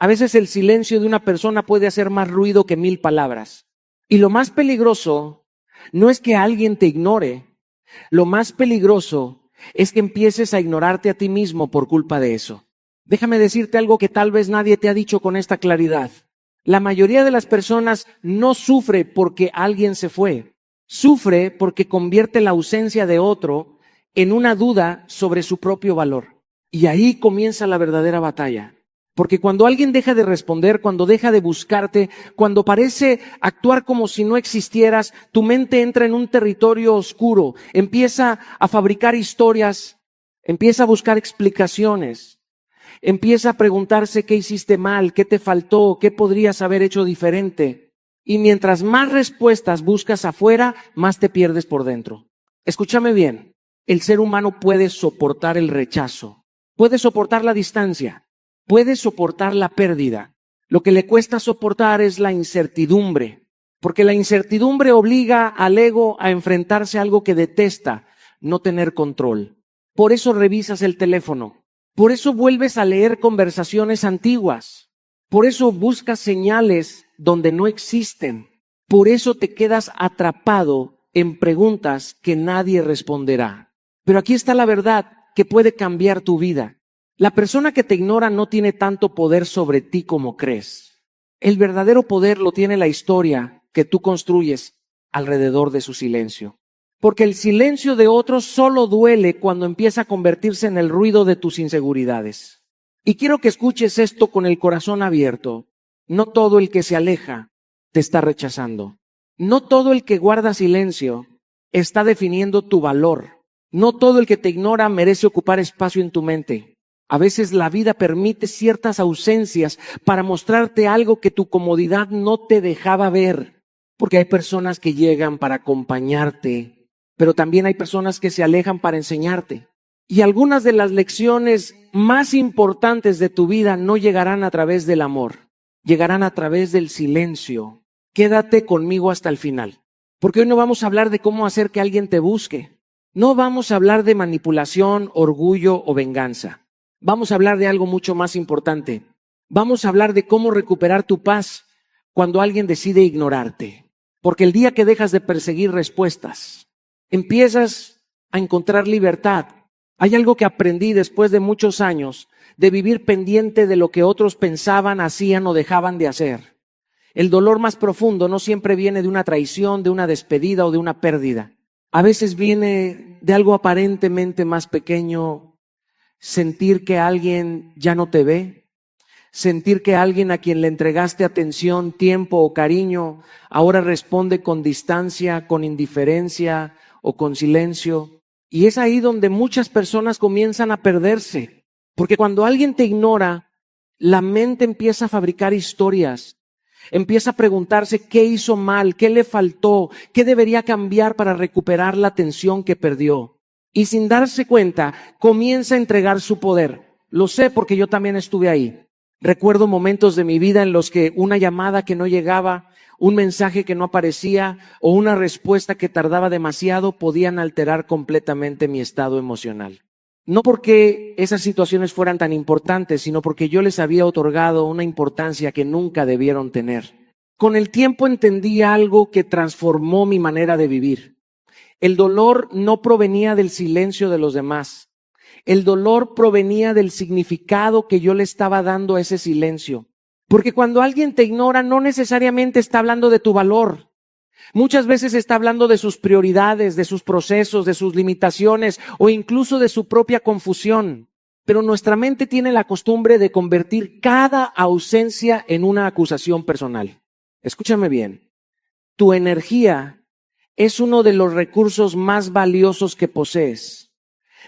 A veces el silencio de una persona puede hacer más ruido que 1000 palabras. Y lo más peligroso no es que alguien te ignore. Lo más peligroso es que empieces a ignorarte a ti mismo por culpa de eso. Déjame decirte algo que tal vez nadie te ha dicho con esta claridad. La mayoría de las personas no sufre porque alguien se fue. Sufre porque convierte la ausencia de otro en una duda sobre su propio valor. Y ahí comienza la verdadera batalla. Porque cuando alguien deja de responder, cuando deja de buscarte, cuando parece actuar como si no existieras, tu mente entra en un territorio oscuro, empieza a fabricar historias, empieza a buscar explicaciones, empieza a preguntarse qué hiciste mal, qué te faltó, qué podrías haber hecho diferente. Y mientras más respuestas buscas afuera, más te pierdes por dentro. Escúchame bien, el ser humano puede soportar el rechazo, puede soportar la distancia. Puede soportar la pérdida. Lo que le cuesta soportar es la incertidumbre, porque la incertidumbre obliga al ego a enfrentarse a algo que detesta, no tener control. Por eso revisas el teléfono, por eso vuelves a leer conversaciones antiguas, por eso buscas señales donde no existen, por eso te quedas atrapado en preguntas que nadie responderá. Pero aquí está la verdad que puede cambiar tu vida. La persona que te ignora no tiene tanto poder sobre ti como crees. El verdadero poder lo tiene la historia que tú construyes alrededor de su silencio. Porque el silencio de otros solo duele cuando empieza a convertirse en el ruido de tus inseguridades. Y quiero que escuches esto con el corazón abierto. No todo el que se aleja te está rechazando. No todo el que guarda silencio está definiendo tu valor. No todo el que te ignora merece ocupar espacio en tu mente. A veces la vida permite ciertas ausencias para mostrarte algo que tu comodidad no te dejaba ver. Porque hay personas que llegan para acompañarte, pero también hay personas que se alejan para enseñarte. Y algunas de las lecciones más importantes de tu vida no llegarán a través del amor, llegarán a través del silencio. Quédate conmigo hasta el final. Porque hoy no vamos a hablar de cómo hacer que alguien te busque. No vamos a hablar de manipulación, orgullo o venganza. Vamos a hablar de algo mucho más importante. Vamos a hablar de cómo recuperar tu paz cuando alguien decide ignorarte. Porque el día que dejas de perseguir respuestas, empiezas a encontrar libertad. Hay algo que aprendí después de muchos años de vivir pendiente de lo que otros pensaban, hacían o dejaban de hacer. El dolor más profundo no siempre viene de una traición, de una despedida o de una pérdida. A veces viene de algo aparentemente más pequeño. Sentir que alguien ya no te ve, sentir que alguien a quien le entregaste atención, tiempo o cariño, ahora responde con distancia, con indiferencia o con silencio. Y es ahí donde muchas personas comienzan a perderse. Porque cuando alguien te ignora, la mente empieza a fabricar historias, empieza a preguntarse qué hizo mal, qué le faltó, qué debería cambiar para recuperar la atención que perdió. Y sin darse cuenta, comienza a entregar su poder. Lo sé porque yo también estuve ahí. Recuerdo momentos de mi vida en los que una llamada que no llegaba, un mensaje que no aparecía o una respuesta que tardaba demasiado podían alterar completamente mi estado emocional. No porque esas situaciones fueran tan importantes, sino porque yo les había otorgado una importancia que nunca debieron tener. Con el tiempo entendí algo que transformó mi manera de vivir. El dolor no provenía del silencio de los demás. El dolor provenía del significado que yo le estaba dando a ese silencio. Porque cuando alguien te ignora, no necesariamente está hablando de tu valor. Muchas veces está hablando de sus prioridades, de sus procesos, de sus limitaciones o incluso de su propia confusión. Pero nuestra mente tiene la costumbre de convertir cada ausencia en una acusación personal. Escúchame bien. Tu energía es uno de los recursos más valiosos que posees.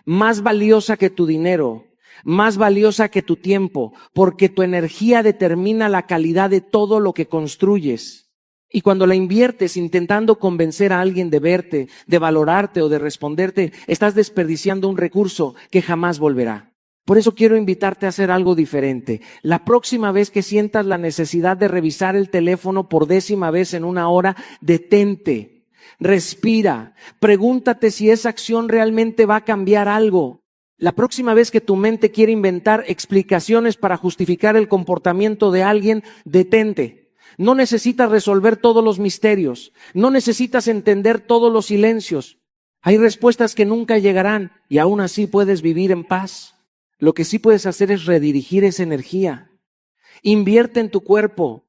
Más valiosa que tu dinero, más valiosa que tu tiempo, porque tu energía determina la calidad de todo lo que construyes. Y cuando la inviertes intentando convencer a alguien de verte, de valorarte o de responderte, estás desperdiciando un recurso que jamás volverá. Por eso quiero invitarte a hacer algo diferente. La próxima vez que sientas la necesidad de revisar el teléfono por 10ª vez en una hora, detente. Respira, pregúntate si esa acción realmente va a cambiar algo. La próxima vez que tu mente quiere inventar explicaciones para justificar el comportamiento de alguien, detente. No necesitas resolver todos los misterios. No necesitas entender todos los silencios. Hay respuestas que nunca llegarán y aún así puedes vivir en paz. Lo que sí puedes hacer es redirigir esa energía. Invierte en tu cuerpo.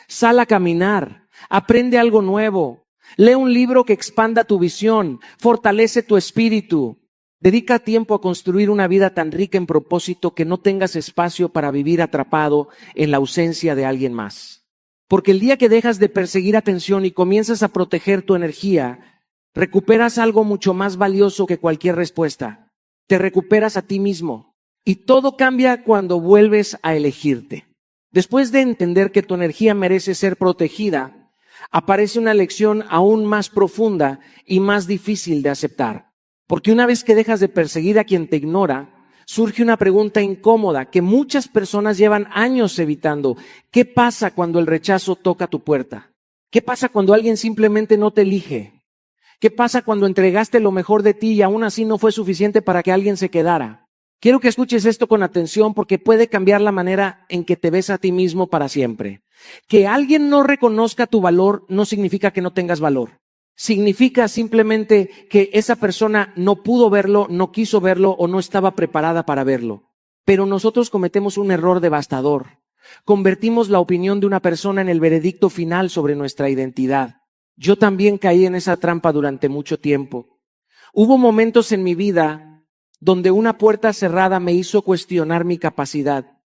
Sal a caminar. Aprende algo nuevo. Lee un libro que expanda tu visión. Fortalece tu espíritu. Dedica tiempo a construir una vida tan rica en propósito que no tengas espacio para vivir atrapado en la ausencia de alguien más. Porque el día que dejas de perseguir atención y comienzas a proteger tu energía, recuperas algo mucho más valioso que cualquier respuesta. Te recuperas a ti mismo. Y todo cambia cuando vuelves a elegirte. Después de entender que tu energía merece ser protegida, aparece una lección aún más profunda y más difícil de aceptar. Porque una vez que dejas de perseguir a quien te ignora, surge una pregunta incómoda que muchas personas llevan años evitando. ¿Qué pasa cuando el rechazo toca tu puerta? ¿Qué pasa cuando alguien simplemente no te elige? ¿Qué pasa cuando entregaste lo mejor de ti y aún así no fue suficiente para que alguien se quedara? Quiero que escuches esto con atención porque puede cambiar la manera en que te ves a ti mismo para siempre. Que alguien no reconozca tu valor no significa que no tengas valor. Significa simplemente que esa persona no pudo verlo, no quiso verlo o no estaba preparada para verlo. Pero nosotros cometemos un error devastador. Convertimos la opinión de una persona en el veredicto final sobre nuestra identidad. Yo también caí en esa trampa durante mucho tiempo. Hubo momentos en mi vida donde una puerta cerrada me hizo cuestionar mi capacidad.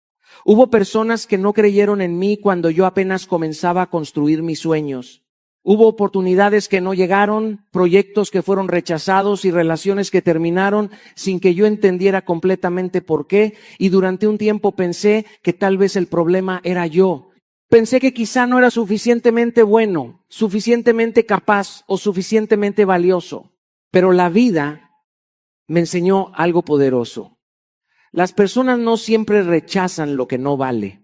Hubo personas que no creyeron en mí cuando yo apenas comenzaba a construir mis sueños. Hubo oportunidades que no llegaron, proyectos que fueron rechazados y relaciones que terminaron sin que yo entendiera completamente por qué. Y durante un tiempo pensé que tal vez el problema era yo. Pensé que quizá no era suficientemente bueno, suficientemente capaz o suficientemente valioso. Pero la vida me enseñó algo poderoso. Las personas no siempre rechazan lo que no vale.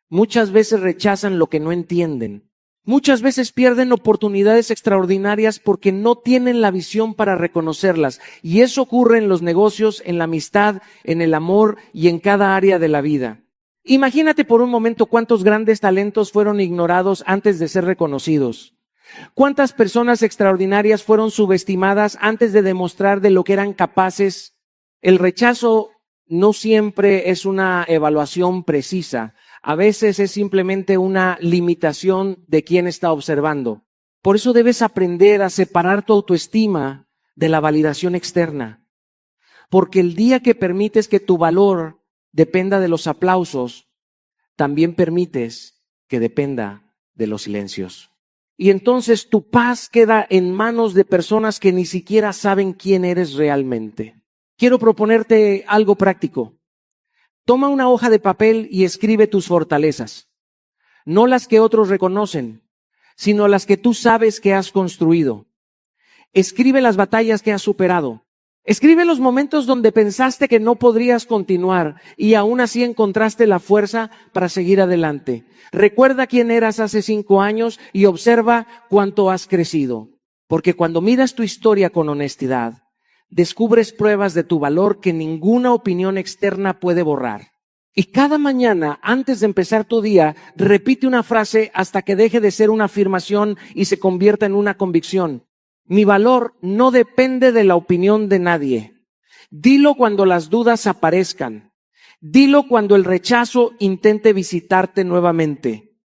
Muchas veces rechazan lo que no entienden. Muchas veces pierden oportunidades extraordinarias porque no tienen la visión para reconocerlas. Y eso ocurre en los negocios, en la amistad, en el amor y en cada área de la vida. Imagínate por un momento cuántos grandes talentos fueron ignorados antes de ser reconocidos. Cuántas personas extraordinarias fueron subestimadas antes de demostrar de lo que eran capaces. El rechazo no siempre es una evaluación precisa. A veces es simplemente una limitación de quien está observando. Por eso debes aprender a separar tu autoestima de la validación externa. Porque el día que permites que tu valor dependa de los aplausos, también permites que dependa de los silencios. Y entonces tu paz queda en manos de personas que ni siquiera saben quién eres realmente. Quiero proponerte algo práctico. Toma una hoja de papel y escribe tus fortalezas. No las que otros reconocen, sino las que tú sabes que has construido. Escribe las batallas que has superado. Escribe los momentos donde pensaste que no podrías continuar y aún así encontraste la fuerza para seguir adelante. Recuerda quién eras hace 5 años y observa cuánto has crecido. Porque cuando miras tu historia con honestidad, descubres pruebas de tu valor que ninguna opinión externa puede borrar. Y cada mañana, antes de empezar tu día, repite una frase hasta que deje de ser una afirmación y se convierta en una convicción. Mi valor no depende de la opinión de nadie. Dilo cuando las dudas aparezcan. Dilo cuando el rechazo intente visitarte nuevamente.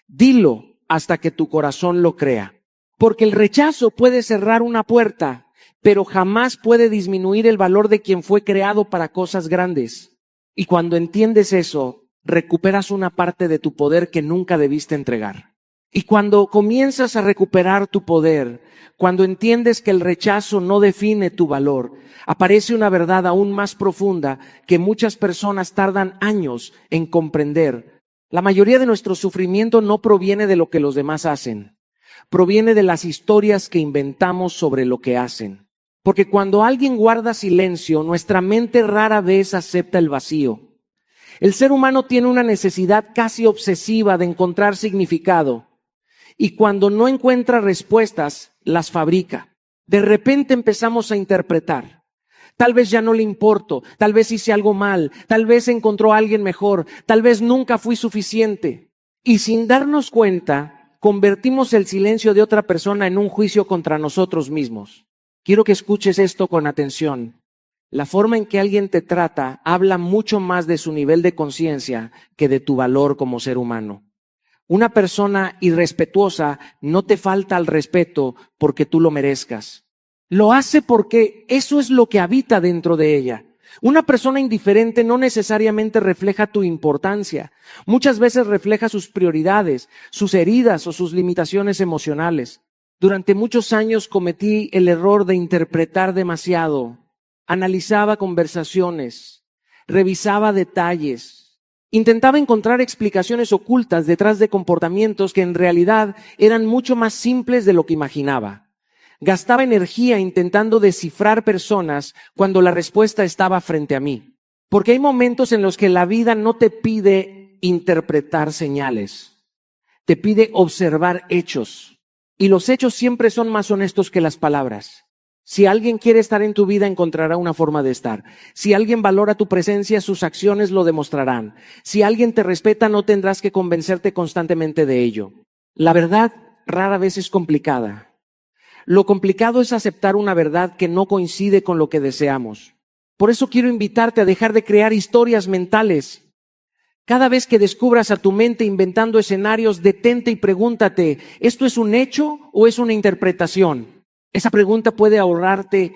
Dilo hasta que tu corazón lo crea. Porque el rechazo puede cerrar una puerta, pero jamás puede disminuir el valor de quien fue creado para cosas grandes. Y cuando entiendes eso, recuperas una parte de tu poder que nunca debiste entregar. Y cuando comienzas a recuperar tu poder, cuando entiendes que el rechazo no define tu valor, aparece una verdad aún más profunda que muchas personas tardan años en comprender. La mayoría de nuestro sufrimiento no proviene de lo que los demás hacen, proviene de las historias que inventamos sobre lo que hacen. Porque cuando alguien guarda silencio, nuestra mente rara vez acepta el vacío. El ser humano tiene una necesidad casi obsesiva de encontrar significado. Y cuando no encuentra respuestas, las fabrica. De repente empezamos a interpretar. Tal vez ya no le importo, tal vez hice algo mal, tal vez encontró a alguien mejor, tal vez nunca fui suficiente. Y sin darnos cuenta, convertimos el silencio de otra persona en un juicio contra nosotros mismos. Quiero que escuches esto con atención. La forma en que alguien te trata habla mucho más de su nivel de conciencia que de tu valor como ser humano. Una persona irrespetuosa no te falta al respeto porque tú lo merezcas. Lo hace porque eso es lo que habita dentro de ella. Una persona indiferente no necesariamente refleja tu importancia. Muchas veces refleja sus prioridades, sus heridas o sus limitaciones emocionales. Durante muchos años cometí el error de interpretar demasiado. Analizaba conversaciones, revisaba detalles, intentaba encontrar explicaciones ocultas detrás de comportamientos que en realidad eran mucho más simples de lo que imaginaba. Gastaba energía intentando descifrar personas cuando la respuesta estaba frente a mí. Porque hay momentos en los que la vida no te pide interpretar señales, te pide observar hechos. Y los hechos siempre son más honestos que las palabras. Si alguien quiere estar en tu vida, encontrará una forma de estar. Si alguien valora tu presencia, sus acciones lo demostrarán. Si alguien te respeta, no tendrás que convencerte constantemente de ello. La verdad rara vez es complicada. Lo complicado es aceptar una verdad que no coincide con lo que deseamos. Por eso quiero invitarte a dejar de crear historias mentales. Cada vez que descubras a tu mente inventando escenarios, detente y pregúntate, ¿esto es un hecho o es una interpretación? Esa pregunta puede ahorrarte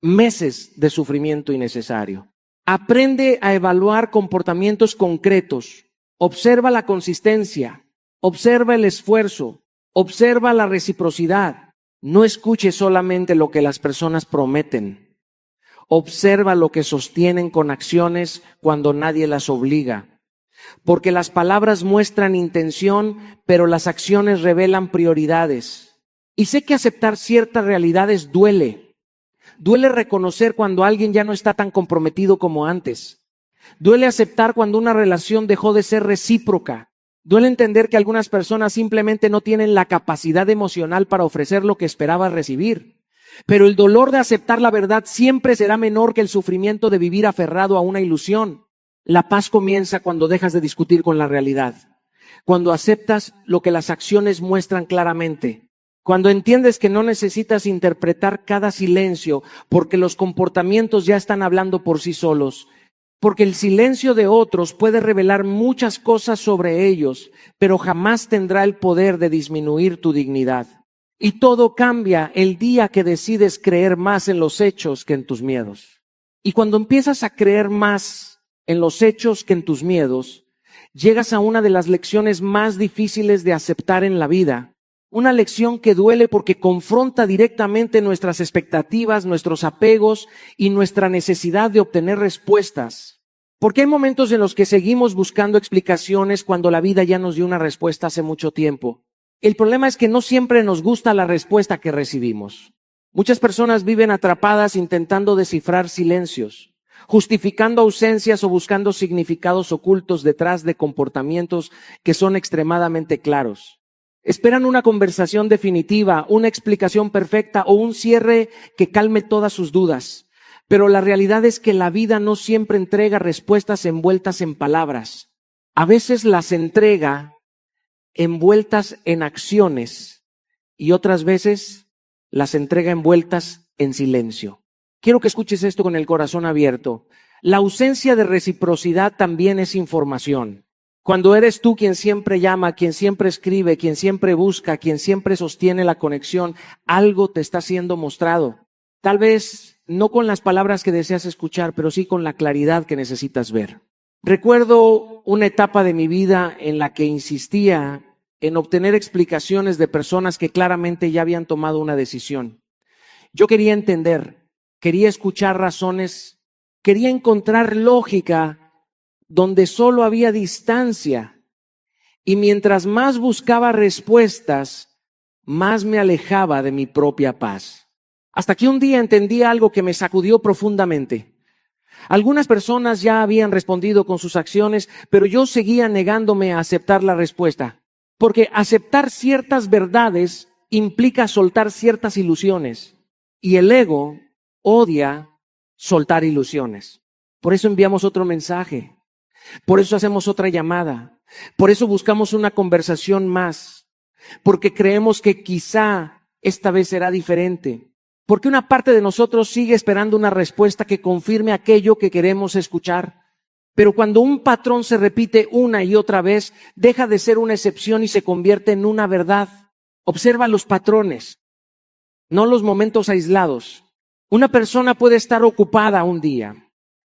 meses de sufrimiento innecesario. Aprende a evaluar comportamientos concretos. Observa la consistencia, observa el esfuerzo, observa la reciprocidad. No escuches solamente lo que las personas prometen. Observa lo que sostienen con acciones cuando nadie las obliga. Porque las palabras muestran intención, pero las acciones revelan prioridades. Y sé que aceptar ciertas realidades duele. Duele reconocer cuando alguien ya no está tan comprometido como antes. Duele aceptar cuando una relación dejó de ser recíproca. Duele entender que algunas personas simplemente no tienen la capacidad emocional para ofrecer lo que esperabas recibir. Pero el dolor de aceptar la verdad siempre será menor que el sufrimiento de vivir aferrado a una ilusión. La paz comienza cuando dejas de discutir con la realidad. Cuando aceptas lo que las acciones muestran claramente. Cuando entiendes que no necesitas interpretar cada silencio porque los comportamientos ya están hablando por sí solos. Porque el silencio de otros puede revelar muchas cosas sobre ellos, pero jamás tendrá el poder de disminuir tu dignidad. Y todo cambia el día que decides creer más en los hechos que en tus miedos. Y cuando empiezas a creer más en los hechos que en tus miedos, llegas a una de las lecciones más difíciles de aceptar en la vida. Una lección que duele porque confronta directamente nuestras expectativas, nuestros apegos y nuestra necesidad de obtener respuestas. Porque hay momentos en los que seguimos buscando explicaciones cuando la vida ya nos dio una respuesta hace mucho tiempo. El problema es que no siempre nos gusta la respuesta que recibimos. Muchas personas viven atrapadas intentando descifrar silencios, justificando ausencias o buscando significados ocultos detrás de comportamientos que son extremadamente claros. Esperan una conversación definitiva, una explicación perfecta o un cierre que calme todas sus dudas. Pero la realidad es que la vida no siempre entrega respuestas envueltas en palabras. A veces las entrega envueltas en acciones y otras veces las entrega envueltas en silencio. Quiero que escuches esto con el corazón abierto. La ausencia de reciprocidad también es información. Cuando eres tú quien siempre llama, quien siempre escribe, quien siempre busca, quien siempre sostiene la conexión, algo te está siendo mostrado. Tal vez no con las palabras que deseas escuchar, pero sí con la claridad que necesitas ver. Recuerdo una etapa de mi vida en la que insistía en obtener explicaciones de personas que claramente ya habían tomado una decisión. Yo quería entender, quería escuchar razones, quería encontrar lógica donde solo había distancia. Y mientras más buscaba respuestas, más me alejaba de mi propia paz. Hasta que un día entendí algo que me sacudió profundamente. Algunas personas ya habían respondido con sus acciones, pero yo seguía negándome a aceptar la respuesta. Porque aceptar ciertas verdades implica soltar ciertas ilusiones. Y el ego odia soltar ilusiones. Por eso enviamos otro mensaje. Por eso hacemos otra llamada. Por eso buscamos una conversación más. Porque creemos que quizá esta vez será diferente. Porque una parte de nosotros sigue esperando una respuesta que confirme aquello que queremos escuchar. Pero cuando un patrón se repite una y otra vez, deja de ser una excepción y se convierte en una verdad. Observa los patrones, no los momentos aislados. Una persona puede estar ocupada un día,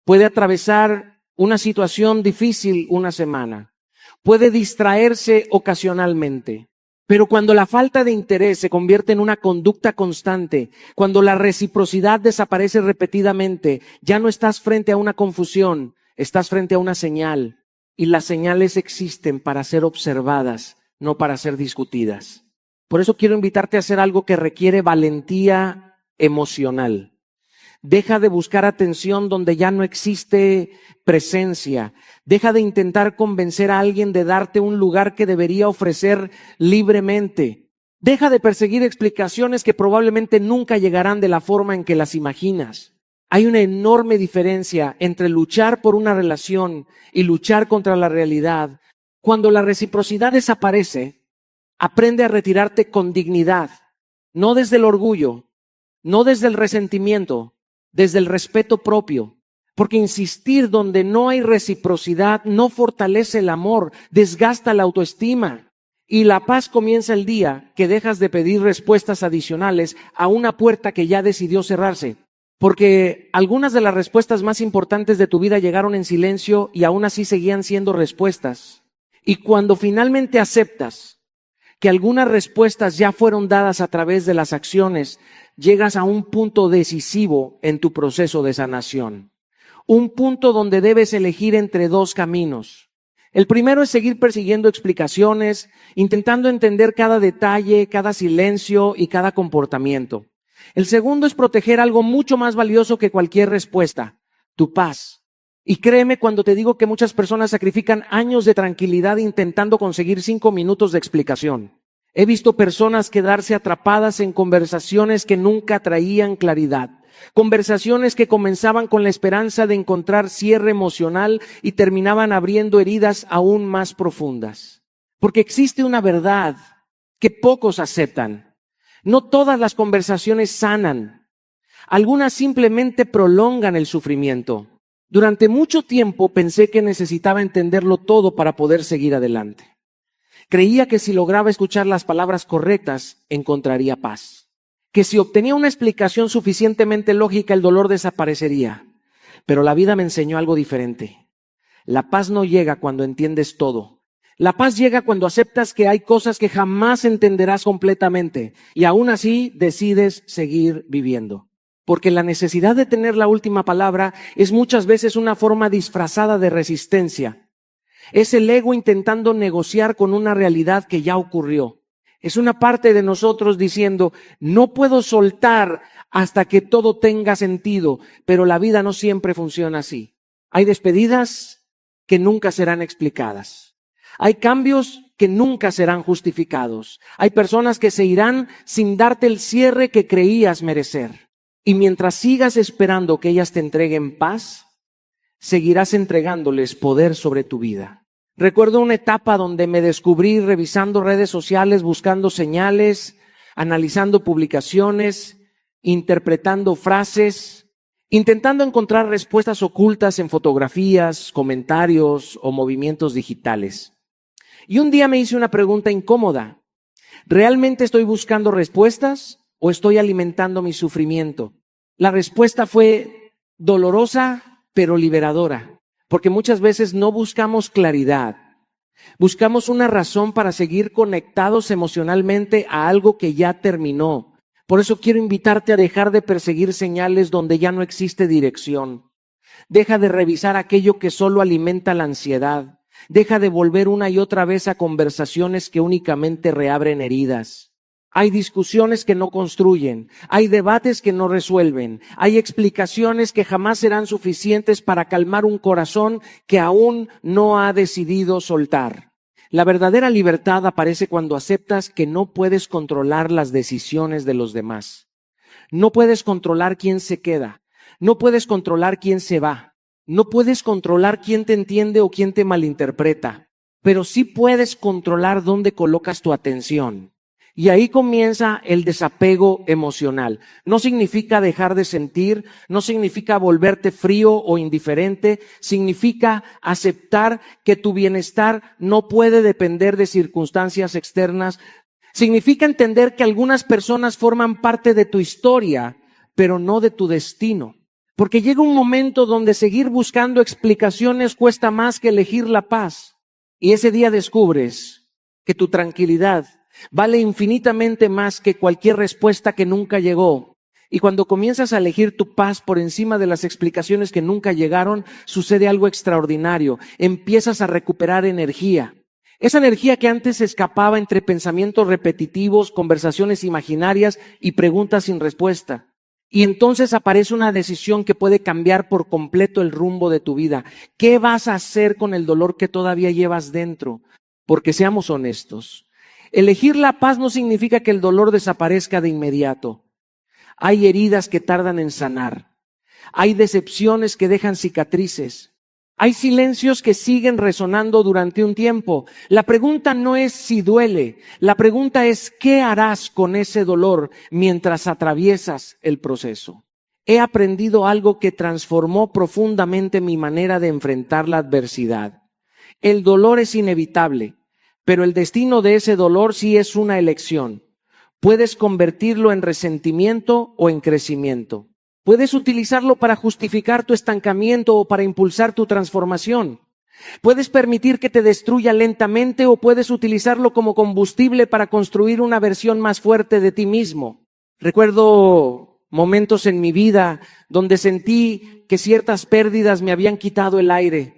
puede atravesar una situación difícil una semana, puede distraerse ocasionalmente. Pero cuando la falta de interés se convierte en una conducta constante, cuando la reciprocidad desaparece repetidamente, ya no estás frente a una confusión, estás frente a una señal. Y las señales existen para ser observadas, no para ser discutidas. Por eso quiero invitarte a hacer algo que requiere valentía emocional. Deja de buscar atención donde ya no existe presencia. Deja de intentar convencer a alguien de darte un lugar que debería ofrecer libremente. Deja de perseguir explicaciones que probablemente nunca llegarán de la forma en que las imaginas. Hay una enorme diferencia entre luchar por una relación y luchar contra la realidad. Cuando la reciprocidad desaparece, aprende a retirarte con dignidad, no desde el orgullo, no desde el resentimiento, desde el respeto propio. Porque insistir donde no hay reciprocidad no fortalece el amor, desgasta la autoestima. Y la paz comienza el día que dejas de pedir respuestas adicionales a una puerta que ya decidió cerrarse. Porque algunas de las respuestas más importantes de tu vida llegaron en silencio y aún así seguían siendo respuestas. Y cuando finalmente aceptas que algunas respuestas ya fueron dadas a través de las acciones, llegas a un punto decisivo en tu proceso de sanación. Un punto donde debes elegir entre dos caminos. El primero es seguir persiguiendo explicaciones, intentando entender cada detalle, cada silencio y cada comportamiento. El segundo es proteger algo mucho más valioso que cualquier respuesta, tu paz. Y créeme cuando te digo que muchas personas sacrifican años de tranquilidad intentando conseguir 5 minutos de explicación. He visto personas quedarse atrapadas en conversaciones que nunca traían claridad. Conversaciones que comenzaban con la esperanza de encontrar cierre emocional y terminaban abriendo heridas aún más profundas. Porque existe una verdad que pocos aceptan. No todas las conversaciones sanan. Algunas simplemente prolongan el sufrimiento. Durante mucho tiempo pensé que necesitaba entenderlo todo para poder seguir adelante. Creía que si lograba escuchar las palabras correctas, encontraría paz. Que si obtenía una explicación suficientemente lógica, el dolor desaparecería. Pero la vida me enseñó algo diferente. La paz no llega cuando entiendes todo. La paz llega cuando aceptas que hay cosas que jamás entenderás completamente y aún así decides seguir viviendo. Porque la necesidad de tener la última palabra es muchas veces una forma disfrazada de resistencia. Es el ego intentando negociar con una realidad que ya ocurrió. Es una parte de nosotros diciendo, no puedo soltar hasta que todo tenga sentido, pero la vida no siempre funciona así. Hay despedidas que nunca serán explicadas. Hay cambios que nunca serán justificados. Hay personas que se irán sin darte el cierre que creías merecer. Y mientras sigas esperando que ellas te entreguen paz, seguirás entregándoles poder sobre tu vida. Recuerdo una etapa donde me descubrí revisando redes sociales, buscando señales, analizando publicaciones, interpretando frases, intentando encontrar respuestas ocultas en fotografías, comentarios o movimientos digitales. Y un día me hice una pregunta incómoda. ¿Realmente estoy buscando respuestas o estoy alimentando mi sufrimiento? La respuesta fue dolorosa, pero liberadora, porque muchas veces no buscamos claridad. Buscamos una razón para seguir conectados emocionalmente a algo que ya terminó. Por eso quiero invitarte a dejar de perseguir señales donde ya no existe dirección. Deja de revisar aquello que solo alimenta la ansiedad. Deja de volver una y otra vez a conversaciones que únicamente reabren heridas. Hay discusiones que no construyen, hay debates que no resuelven, hay explicaciones que jamás serán suficientes para calmar un corazón que aún no ha decidido soltar. La verdadera libertad aparece cuando aceptas que no puedes controlar las decisiones de los demás. No puedes controlar quién se queda, No puedes controlar quién se va. No puedes controlar quién te entiende o quién te malinterpreta. Pero sí puedes controlar dónde colocas tu atención. Y ahí comienza el desapego emocional. No significa dejar de sentir, no significa volverte frío o indiferente, significa aceptar que tu bienestar no puede depender de circunstancias externas. Significa entender que algunas personas forman parte de tu historia, pero no de tu destino. Porque llega un momento donde seguir buscando explicaciones cuesta más que elegir la paz. Y ese día descubres que tu tranquilidad vale infinitamente más que cualquier respuesta que nunca llegó. Y cuando comienzas a elegir tu paz por encima de las explicaciones que nunca llegaron, sucede algo extraordinario. Empiezas a recuperar energía. Esa energía que antes escapaba entre pensamientos repetitivos, conversaciones imaginarias y preguntas sin respuesta. Y entonces aparece una decisión que puede cambiar por completo el rumbo de tu vida. ¿Qué vas a hacer con el dolor que todavía llevas dentro? Porque seamos honestos. Elegir la paz no significa que el dolor desaparezca de inmediato. Hay heridas que tardan en sanar. Hay decepciones que dejan cicatrices. Hay silencios que siguen resonando durante un tiempo. La pregunta no es si duele. La pregunta es ¿qué harás con ese dolor mientras atraviesas el proceso? He aprendido algo que transformó profundamente mi manera de enfrentar la adversidad. El dolor es inevitable. Pero el destino de ese dolor sí es una elección. Puedes convertirlo en resentimiento o en crecimiento. Puedes utilizarlo para justificar tu estancamiento o para impulsar tu transformación. Puedes permitir que te destruya lentamente o puedes utilizarlo como combustible para construir una versión más fuerte de ti mismo. Recuerdo momentos en mi vida donde sentí que ciertas pérdidas me habían quitado el aire.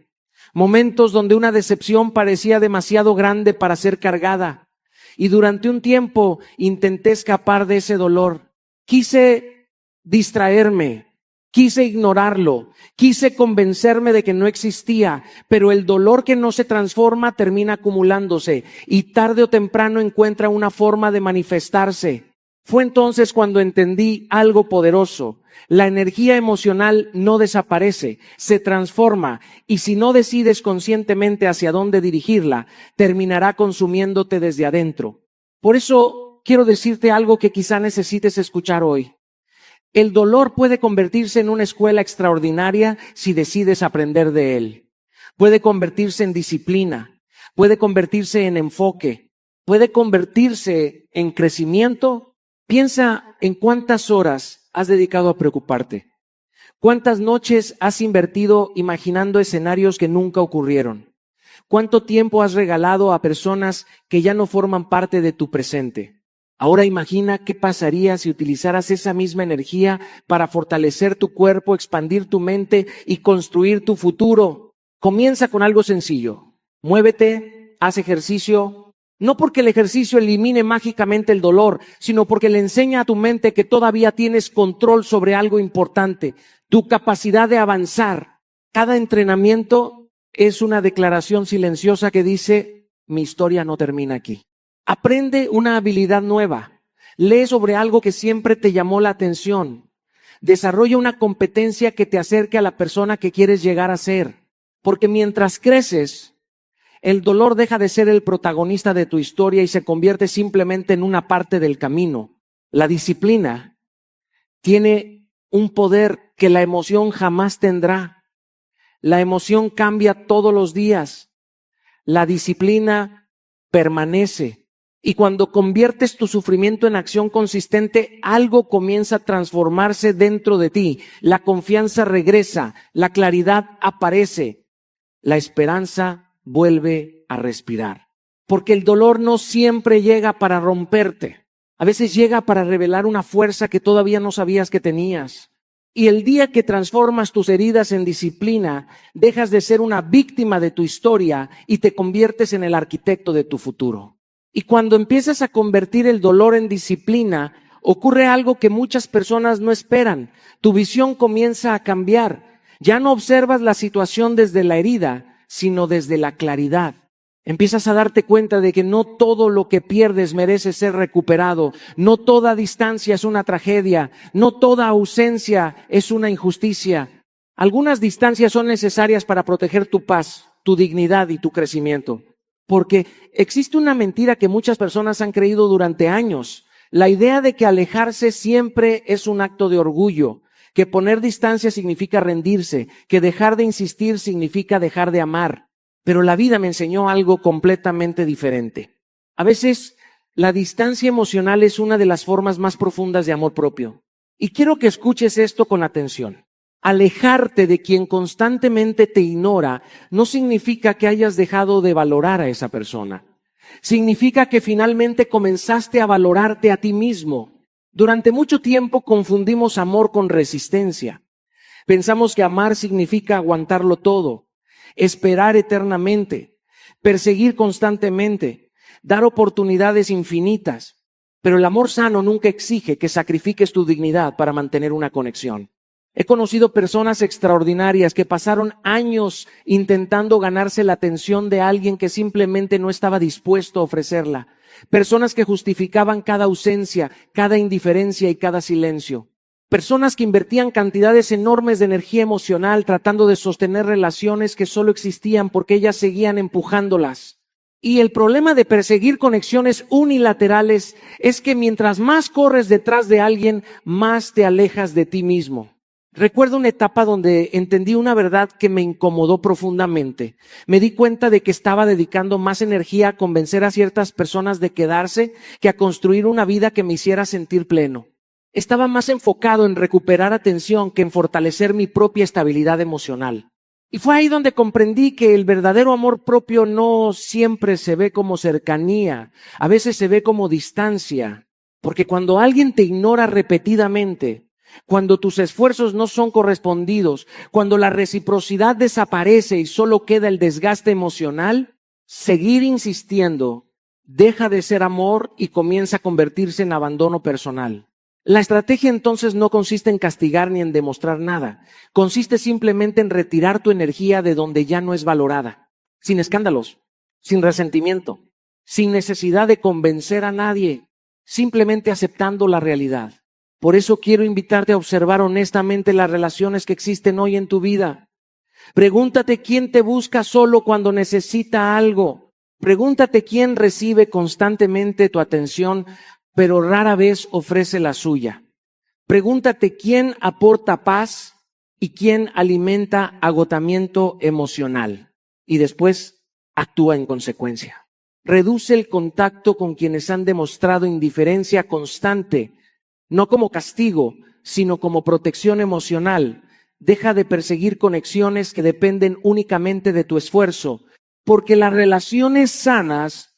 Momentos donde una decepción parecía demasiado grande para ser cargada. Y durante un tiempo intenté escapar de ese dolor. Quise distraerme, quise ignorarlo, quise convencerme de que no existía, pero el dolor que no se transforma termina acumulándose y tarde o temprano encuentra una forma de manifestarse. Fue entonces cuando entendí algo poderoso. La energía emocional no desaparece, se transforma y si no decides conscientemente hacia dónde dirigirla, terminará consumiéndote desde adentro. Por eso quiero decirte algo que quizá necesites escuchar hoy. El dolor puede convertirse en una escuela extraordinaria si decides aprender de él. Puede convertirse en disciplina, puede convertirse en enfoque, puede convertirse en crecimiento. Piensa en cuántas horas has dedicado a preocuparte. ¿Cuántas noches has invertido imaginando escenarios que nunca ocurrieron? ¿Cuánto tiempo has regalado a personas que ya no forman parte de tu presente? Ahora imagina qué pasaría si utilizaras esa misma energía para fortalecer tu cuerpo, expandir tu mente y construir tu futuro. Comienza con algo sencillo. Muévete, haz ejercicio. No porque el ejercicio elimine mágicamente el dolor, sino porque le enseña a tu mente que todavía tienes control sobre algo importante, tu capacidad de avanzar. Cada entrenamiento es una declaración silenciosa que dice, mi historia no termina aquí. Aprende una habilidad nueva. Lee sobre algo que siempre te llamó la atención. Desarrolla una competencia que te acerque a la persona que quieres llegar a ser. Porque mientras creces, el dolor deja de ser el protagonista de tu historia y se convierte simplemente en una parte del camino. La disciplina tiene un poder que la emoción jamás tendrá. La emoción cambia todos los días. La disciplina permanece. Y cuando conviertes tu sufrimiento en acción consistente, algo comienza a transformarse dentro de ti. La confianza regresa, la claridad aparece, la esperanza vuelve a respirar. Porque el dolor no siempre llega para romperte. A veces llega para revelar una fuerza que todavía no sabías que tenías. Y el día que transformas tus heridas en disciplina, dejas de ser una víctima de tu historia y te conviertes en el arquitecto de tu futuro. Y cuando empiezas a convertir el dolor en disciplina, ocurre algo que muchas personas no esperan. Tu visión comienza a cambiar. Ya no observas la situación desde la herida, sino desde la claridad. Empiezas a darte cuenta de que no todo lo que pierdes merece ser recuperado. No toda distancia es una tragedia. No toda ausencia es una injusticia. Algunas distancias son necesarias para proteger tu paz, tu dignidad y tu crecimiento. Porque existe una mentira que muchas personas han creído durante años. La idea de que alejarse siempre es un acto de orgullo, que poner distancia significa rendirse, que dejar de insistir significa dejar de amar. Pero la vida me enseñó algo completamente diferente. A veces, la distancia emocional es una de las formas más profundas de amor propio. Y quiero que escuches esto con atención. Alejarte de quien constantemente te ignora no significa que hayas dejado de valorar a esa persona. Significa que finalmente comenzaste a valorarte a ti mismo. Durante mucho tiempo confundimos amor con resistencia. Pensamos que amar significa aguantarlo todo, esperar eternamente, perseguir constantemente, dar oportunidades infinitas. Pero el amor sano nunca exige que sacrifiques tu dignidad para mantener una conexión. He conocido personas extraordinarias que pasaron años intentando ganarse la atención de alguien que simplemente no estaba dispuesto a ofrecerla. Personas que justificaban cada ausencia, cada indiferencia y cada silencio. Personas que invertían cantidades enormes de energía emocional tratando de sostener relaciones que solo existían porque ellas seguían empujándolas. Y el problema de perseguir conexiones unilaterales es que mientras más corres detrás de alguien, más te alejas de ti mismo. Recuerdo una etapa donde entendí una verdad que me incomodó profundamente. Me di cuenta de que estaba dedicando más energía a convencer a ciertas personas de quedarse que a construir una vida que me hiciera sentir pleno. Estaba más enfocado en recuperar atención que en fortalecer mi propia estabilidad emocional. Y fue ahí donde comprendí que el verdadero amor propio no siempre se ve como cercanía, a veces se ve como distancia. Porque cuando alguien te ignora repetidamente, cuando tus esfuerzos no son correspondidos, cuando la reciprocidad desaparece y solo queda el desgaste emocional, seguir insistiendo deja de ser amor y comienza a convertirse en abandono personal. La estrategia entonces no consiste en castigar ni en demostrar nada. Consiste simplemente en retirar tu energía de donde ya no es valorada, sin escándalos, sin resentimiento, sin necesidad de convencer a nadie, simplemente aceptando la realidad. Por eso quiero invitarte a observar honestamente las relaciones que existen hoy en tu vida. Pregúntate quién te busca solo cuando necesita algo. Pregúntate quién recibe constantemente tu atención, pero rara vez ofrece la suya. Pregúntate quién aporta paz y quién alimenta agotamiento emocional. Y después actúa en consecuencia. Reduce el contacto con quienes han demostrado indiferencia constante, no como castigo, sino como protección emocional. Deja de perseguir conexiones que dependen únicamente de tu esfuerzo, porque las relaciones sanas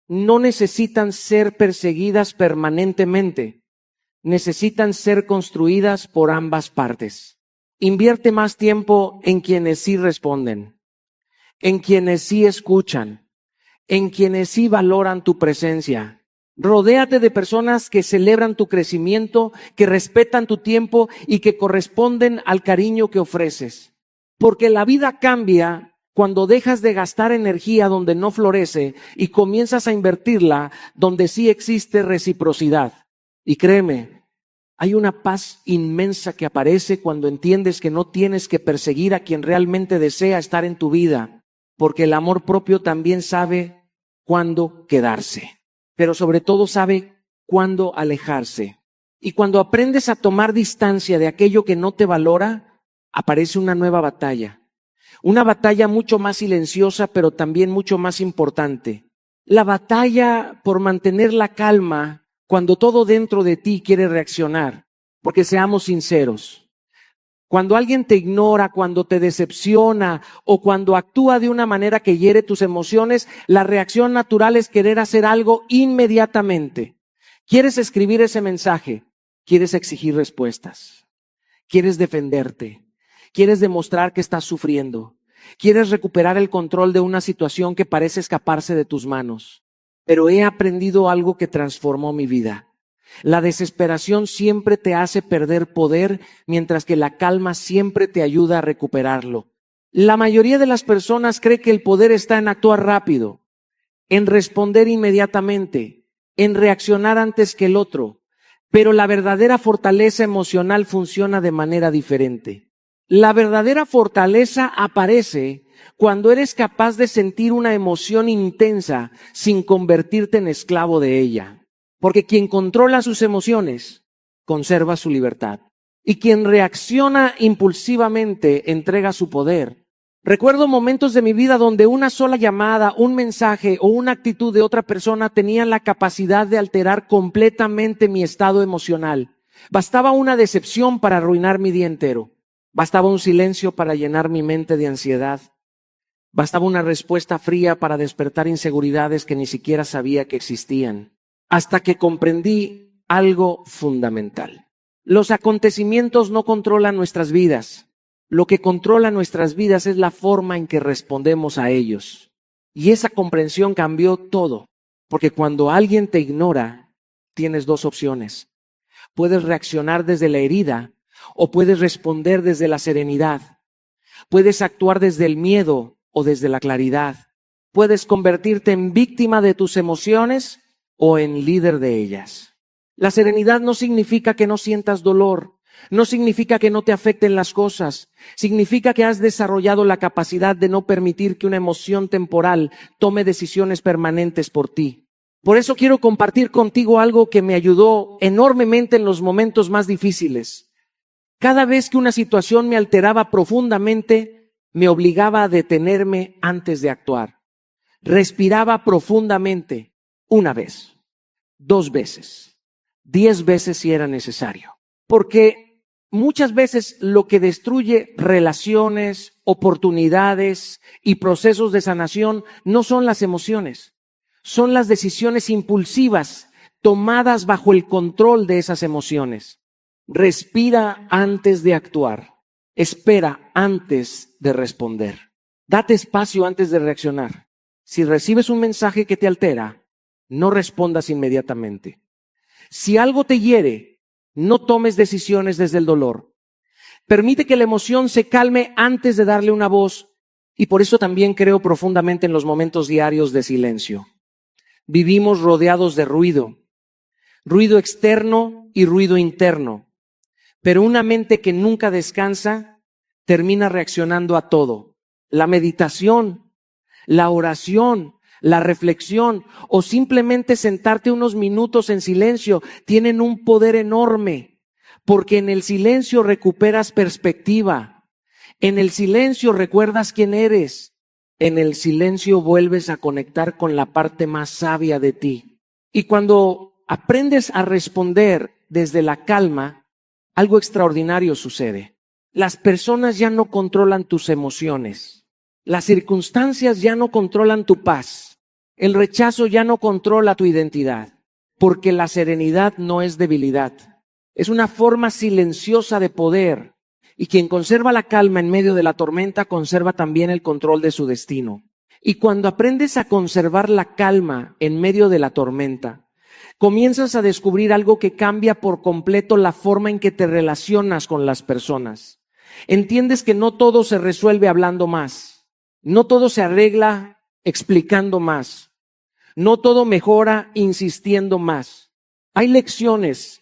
no necesitan ser perseguidas permanentemente, necesitan ser construidas por ambas partes. Invierte más tiempo en quienes sí responden, en quienes sí escuchan, en quienes sí valoran tu presencia. Rodéate de personas que celebran tu crecimiento, que respetan tu tiempo y que corresponden al cariño que ofreces. Porque la vida cambia cuando dejas de gastar energía donde no florece y comienzas a invertirla donde sí existe reciprocidad. Y créeme, hay una paz inmensa que aparece cuando entiendes que no tienes que perseguir a quien realmente desea estar en tu vida, porque el amor propio también sabe cuándo quedarse, pero sobre todo sabe cuándo alejarse. Y cuando aprendes a tomar distancia de aquello que no te valora, aparece una nueva batalla. Una batalla mucho más silenciosa, pero también mucho más importante. La batalla por mantener la calma cuando todo dentro de ti quiere reaccionar. Porque seamos sinceros, cuando alguien te ignora, cuando te decepciona o cuando actúa de una manera que hiere tus emociones, la reacción natural es querer hacer algo inmediatamente. Quieres escribir ese mensaje, quieres exigir respuestas, quieres defenderte. Quieres demostrar que estás sufriendo. Quieres recuperar el control de una situación que parece escaparse de tus manos. Pero he aprendido algo que transformó mi vida. La desesperación siempre te hace perder poder, mientras que la calma siempre te ayuda a recuperarlo. La mayoría de las personas cree que el poder está en actuar rápido. en responder inmediatamente, en reaccionar antes que el otro. Pero la verdadera fortaleza emocional funciona de manera diferente. La verdadera fortaleza aparece cuando eres capaz de sentir una emoción intensa sin convertirte en esclavo de ella. Porque quien controla sus emociones conserva su libertad. Y quien reacciona impulsivamente entrega su poder. Recuerdo momentos de mi vida donde una sola llamada, un mensaje o una actitud de otra persona tenían la capacidad de alterar completamente mi estado emocional. Bastaba una decepción para arruinar mi día entero. Bastaba un silencio para llenar mi mente de ansiedad. Bastaba una respuesta fría para despertar inseguridades que ni siquiera sabía que existían. Hasta que comprendí algo fundamental. Los acontecimientos no controlan nuestras vidas. Lo que controla nuestras vidas es la forma en que respondemos a ellos. Y esa comprensión cambió todo. Porque cuando alguien te ignora, tienes dos opciones. Puedes reaccionar desde la herida o puedes responder desde la serenidad. Puedes actuar desde el miedo o desde la claridad. Puedes convertirte en víctima de tus emociones o en líder de ellas. La serenidad no significa que no sientas dolor. No significa que no te afecten las cosas. Significa que has desarrollado la capacidad de no permitir que una emoción temporal tome decisiones permanentes por ti. Por eso quiero compartir contigo algo que me ayudó enormemente en los momentos más difíciles. Cada vez que una situación me alteraba profundamente, me obligaba a detenerme antes de actuar. Respiraba profundamente, 1 vez, 2 veces, 10 veces si era necesario. Porque muchas veces lo que destruye relaciones, oportunidades y procesos de sanación no son las emociones, son las decisiones impulsivas tomadas bajo el control de esas emociones. Respira antes de actuar. Espera antes de responder. Date espacio antes de reaccionar. Si recibes un mensaje que te altera, no respondas inmediatamente. Si algo te hiere, no tomes decisiones desde el dolor. Permite que la emoción se calme antes de darle una voz. Y por eso también creo profundamente en los momentos diarios de silencio. Vivimos rodeados de ruido. Ruido externo y ruido interno. Pero una mente que nunca descansa termina reaccionando a todo. La meditación, la oración, la reflexión o simplemente sentarte unos minutos en silencio tienen un poder enorme, porque en el silencio recuperas perspectiva. En el silencio recuerdas quién eres. En el silencio vuelves a conectar con la parte más sabia de ti. Y cuando aprendes a responder desde la calma, algo extraordinario sucede. Las personas ya no controlan tus emociones. Las circunstancias ya no controlan tu paz. El rechazo ya no controla tu identidad. Porque la serenidad no es debilidad. Es una forma silenciosa de poder. Y quien conserva la calma en medio de la tormenta conserva también el control de su destino. Y cuando aprendes a conservar la calma en medio de la tormenta, comienzas a descubrir algo que cambia por completo la forma en que te relacionas con las personas. Entiendes que no todo se resuelve hablando más. No todo se arregla explicando más. No todo mejora insistiendo más. Hay lecciones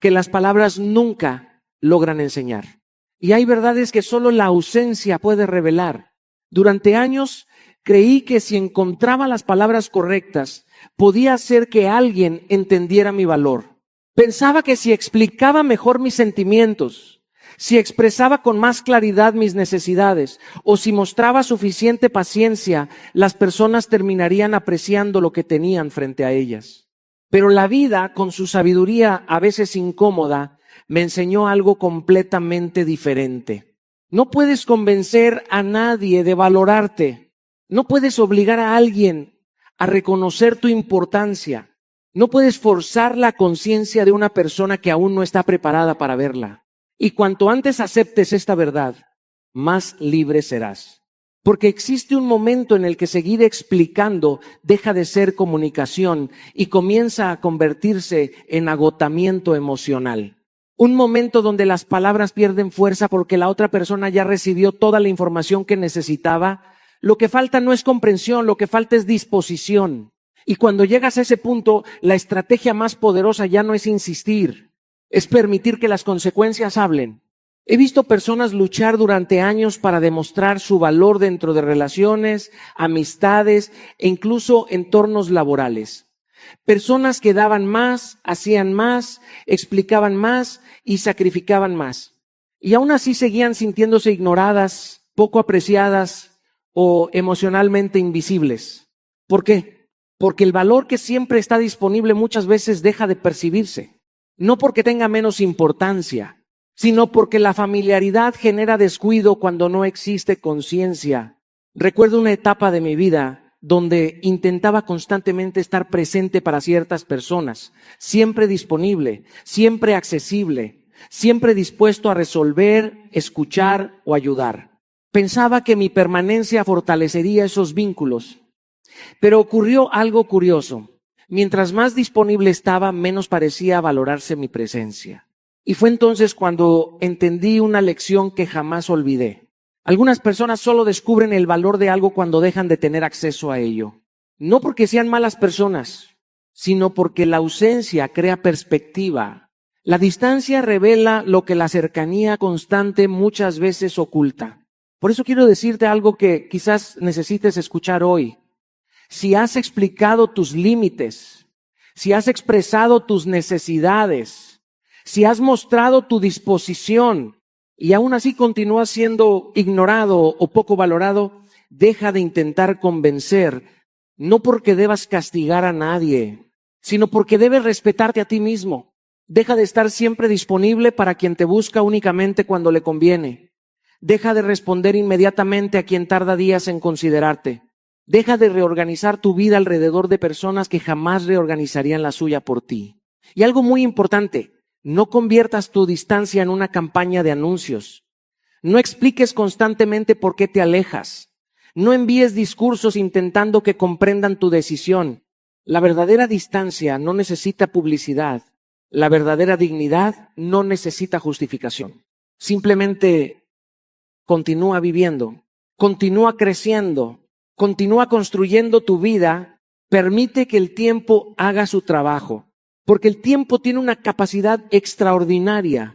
que las palabras nunca logran enseñar. Y hay verdades que solo la ausencia puede revelar. Durante años creí que si encontraba las palabras correctas, podía hacer que alguien entendiera mi valor. Pensaba que si explicaba mejor mis sentimientos, si expresaba con más claridad mis necesidades o si mostraba suficiente paciencia, las personas terminarían apreciando lo que tenían frente a ellas. Pero la vida, con su sabiduría a veces incómoda, me enseñó algo completamente diferente. No puedes convencer a nadie de valorarte. No puedes obligar a alguien a reconocer tu importancia. No puedes forzar la conciencia de una persona que aún no está preparada para verla. Y cuanto antes aceptes esta verdad, más libre serás. Porque existe un momento en el que seguir explicando deja de ser comunicación y comienza a convertirse en agotamiento emocional. Un momento donde las palabras pierden fuerza porque la otra persona ya recibió toda la información que necesitaba, Lo que falta no es comprensión, lo que falta es disposición. Y cuando llegas a ese punto, la estrategia más poderosa ya no es insistir, es permitir que las consecuencias hablen. He visto personas luchar durante años para demostrar su valor dentro de relaciones, amistades e incluso entornos laborales. Personas que daban más, hacían más, explicaban más y sacrificaban más. Y aún así seguían sintiéndose ignoradas, poco apreciadas o emocionalmente invisibles. ¿Por qué? Porque el valor que siempre está disponible muchas veces deja de percibirse. No porque tenga menos importancia, sino porque la familiaridad genera descuido cuando no existe conciencia. Recuerdo una etapa de mi vida donde intentaba constantemente estar presente para ciertas personas, siempre disponible, siempre accesible, siempre dispuesto a resolver, escuchar o ayudar. Pensaba que mi permanencia fortalecería esos vínculos, pero ocurrió algo curioso. Mientras más disponible estaba, menos parecía valorarse mi presencia. Y fue entonces cuando entendí una lección que jamás olvidé. Algunas personas solo descubren el valor de algo cuando dejan de tener acceso a ello. No porque sean malas personas, sino porque la ausencia crea perspectiva. La distancia revela lo que la cercanía constante muchas veces oculta. Por eso quiero decirte algo que quizás necesites escuchar hoy. Si has explicado tus límites, si has expresado tus necesidades, si has mostrado tu disposición y aún así continúas siendo ignorado o poco valorado, deja de intentar convencer, no porque debas castigar a nadie, sino porque debes respetarte a ti mismo. Deja de estar siempre disponible para quien te busca únicamente cuando le conviene. Deja de responder inmediatamente a quien tarda días en considerarte. Deja de reorganizar tu vida alrededor de personas que jamás reorganizarían la suya por ti. Y algo muy importante, no conviertas tu distancia en una campaña de anuncios. No expliques constantemente por qué te alejas. No envíes discursos intentando que comprendan tu decisión. La verdadera distancia no necesita publicidad. La verdadera dignidad no necesita justificación. Simplemente continúa viviendo, continúa creciendo, continúa construyendo tu vida, permite que el tiempo haga su trabajo, porque el tiempo tiene una capacidad extraordinaria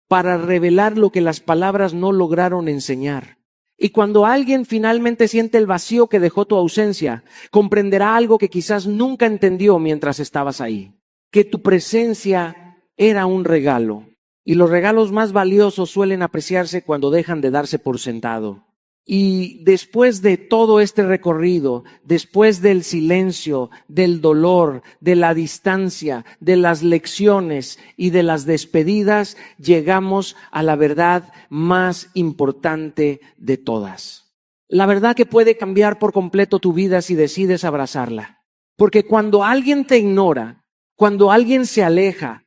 para revelar lo que las palabras no lograron enseñar. Y cuando alguien finalmente siente el vacío que dejó tu ausencia, comprenderá algo que quizás nunca entendió mientras estabas ahí, que tu presencia era un regalo, y los regalos más valiosos suelen apreciarse cuando dejan de darse por sentado. Y después de todo este recorrido, después del silencio, del dolor, de la distancia, de las lecciones y de las despedidas, llegamos a la verdad más importante de todas. La verdad que puede cambiar por completo tu vida si decides abrazarla. Porque cuando alguien te ignora, cuando alguien se aleja,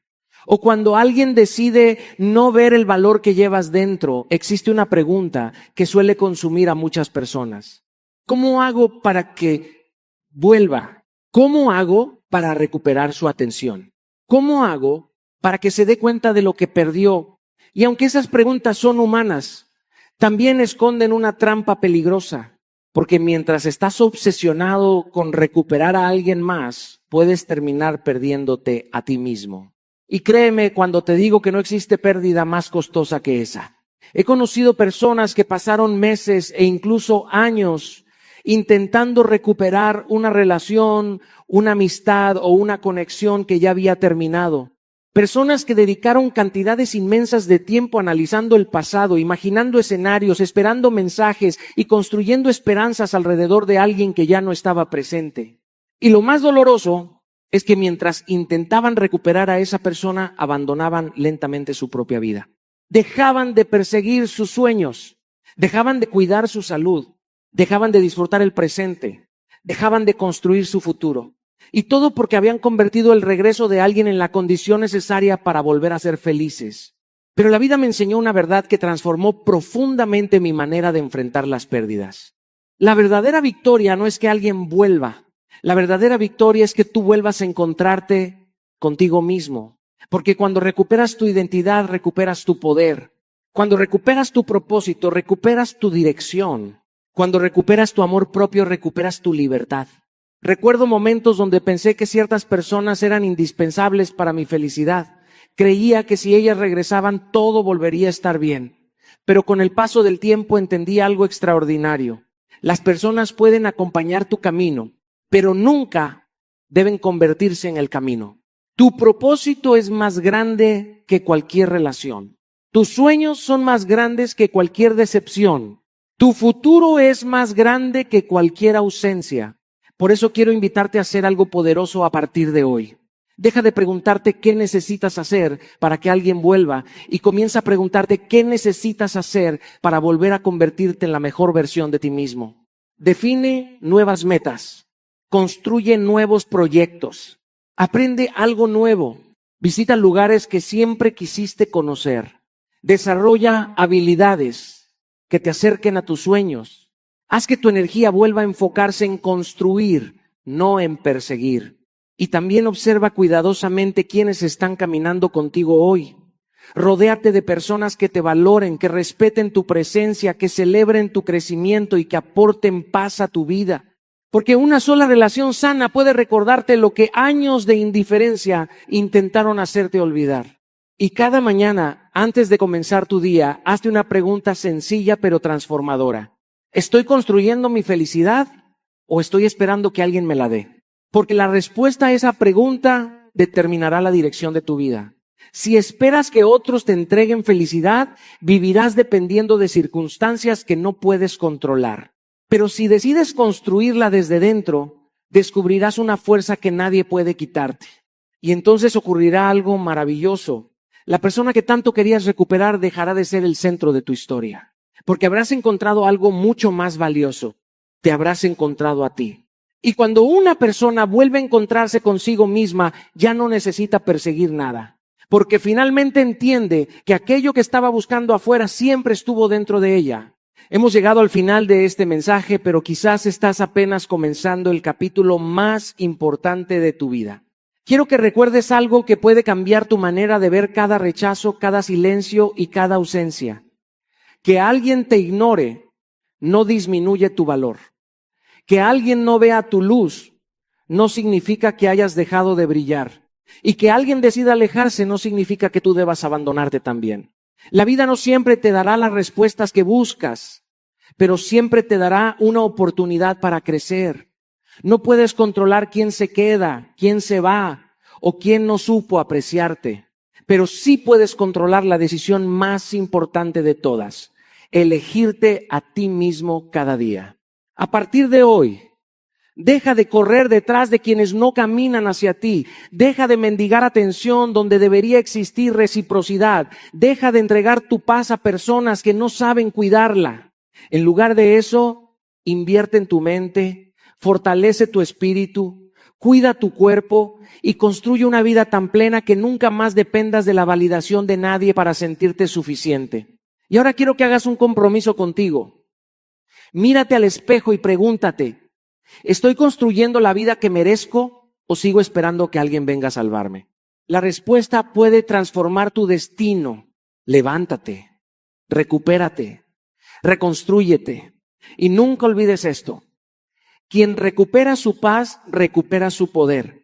o cuando alguien decide no ver el valor que llevas dentro, existe una pregunta que suele consumir a muchas personas. ¿Cómo hago para que vuelva? ¿Cómo hago para recuperar su atención? ¿Cómo hago para que se dé cuenta de lo que perdió? Y aunque esas preguntas son humanas, también esconden una trampa peligrosa, porque mientras estás obsesionado con recuperar a alguien más, puedes terminar perdiéndote a ti mismo. Y créeme cuando te digo que no existe pérdida más costosa que esa. He conocido personas que pasaron meses e incluso años intentando recuperar una relación, una amistad o una conexión que ya había terminado. Personas que dedicaron cantidades inmensas de tiempo analizando el pasado, imaginando escenarios, esperando mensajes y construyendo esperanzas alrededor de alguien que ya no estaba presente. Y lo más doloroso es que mientras intentaban recuperar a esa persona, abandonaban lentamente su propia vida. Dejaban de perseguir sus sueños, dejaban de cuidar su salud, dejaban de disfrutar el presente, dejaban de construir su futuro. Y todo porque habían convertido el regreso de alguien en la condición necesaria para volver a ser felices. Pero la vida me enseñó una verdad que transformó profundamente mi manera de enfrentar las pérdidas. La verdadera victoria no es que alguien vuelva. La verdadera victoria es que tú vuelvas a encontrarte contigo mismo. Porque cuando recuperas tu identidad, recuperas tu poder. Cuando recuperas tu propósito, recuperas tu dirección. Cuando recuperas tu amor propio, recuperas tu libertad. Recuerdo momentos donde pensé que ciertas personas eran indispensables para mi felicidad. Creía que si ellas regresaban, todo volvería a estar bien. Pero con el paso del tiempo entendí algo extraordinario. Las personas pueden acompañar tu camino, pero nunca deben convertirse en el camino. Tu propósito es más grande que cualquier relación. Tus sueños son más grandes que cualquier decepción. Tu futuro es más grande que cualquier ausencia. Por eso quiero invitarte a hacer algo poderoso a partir de hoy. Deja de preguntarte qué necesitas hacer para que alguien vuelva y comienza a preguntarte qué necesitas hacer para volver a convertirte en la mejor versión de ti mismo. Define nuevas metas. Construye nuevos proyectos. Aprende algo nuevo. Visita lugares que siempre quisiste conocer. Desarrolla habilidades que te acerquen a tus sueños. Haz que tu energía vuelva a enfocarse en construir, no en perseguir. Y también observa cuidadosamente quiénes están caminando contigo hoy. Rodéate de personas que te valoren, que respeten tu presencia, que celebren tu crecimiento y que aporten paz a tu vida. Porque una sola relación sana puede recordarte lo que años de indiferencia intentaron hacerte olvidar. Y cada mañana, antes de comenzar tu día, hazte una pregunta sencilla pero transformadora. ¿Estoy construyendo mi felicidad o estoy esperando que alguien me la dé? Porque la respuesta a esa pregunta determinará la dirección de tu vida. Si esperas que otros te entreguen felicidad, vivirás dependiendo de circunstancias que no puedes controlar. Pero si decides construirla desde dentro, descubrirás una fuerza que nadie puede quitarte. Y entonces ocurrirá algo maravilloso. La persona que tanto querías recuperar dejará de ser el centro de tu historia. Porque habrás encontrado algo mucho más valioso. Te habrás encontrado a ti. Y cuando una persona vuelve a encontrarse consigo misma, ya no necesita perseguir nada. Porque finalmente entiende que aquello que estaba buscando afuera siempre estuvo dentro de ella. Hemos llegado al final de este mensaje, pero quizás estás apenas comenzando el capítulo más importante de tu vida. Quiero que recuerdes algo que puede cambiar tu manera de ver cada rechazo, cada silencio y cada ausencia. Que alguien te ignore no disminuye tu valor. Que alguien no vea tu luz no significa que hayas dejado de brillar. Y que alguien decida alejarse no significa que tú debas abandonarte también. La vida no siempre te dará las respuestas que buscas, pero siempre te dará una oportunidad para crecer. No puedes controlar quién se queda, quién se va o quién no supo apreciarte. Pero sí puedes controlar la decisión más importante de todas, elegirte a ti mismo cada día. A partir de hoy, deja de correr detrás de quienes no caminan hacia ti. Deja de mendigar atención donde debería existir reciprocidad. Deja de entregar tu paz a personas que no saben cuidarla. En lugar de eso, invierte en tu mente, fortalece tu espíritu, cuida tu cuerpo y construye una vida tan plena que nunca más dependas de la validación de nadie para sentirte suficiente. Y ahora quiero que hagas un compromiso contigo. Mírate al espejo y pregúntate, ¿estoy construyendo la vida que merezco o sigo esperando que alguien venga a salvarme? La respuesta puede transformar tu destino. Levántate, recupérate, reconstrúyete. Y nunca olvides esto. Quien recupera su paz, recupera su poder.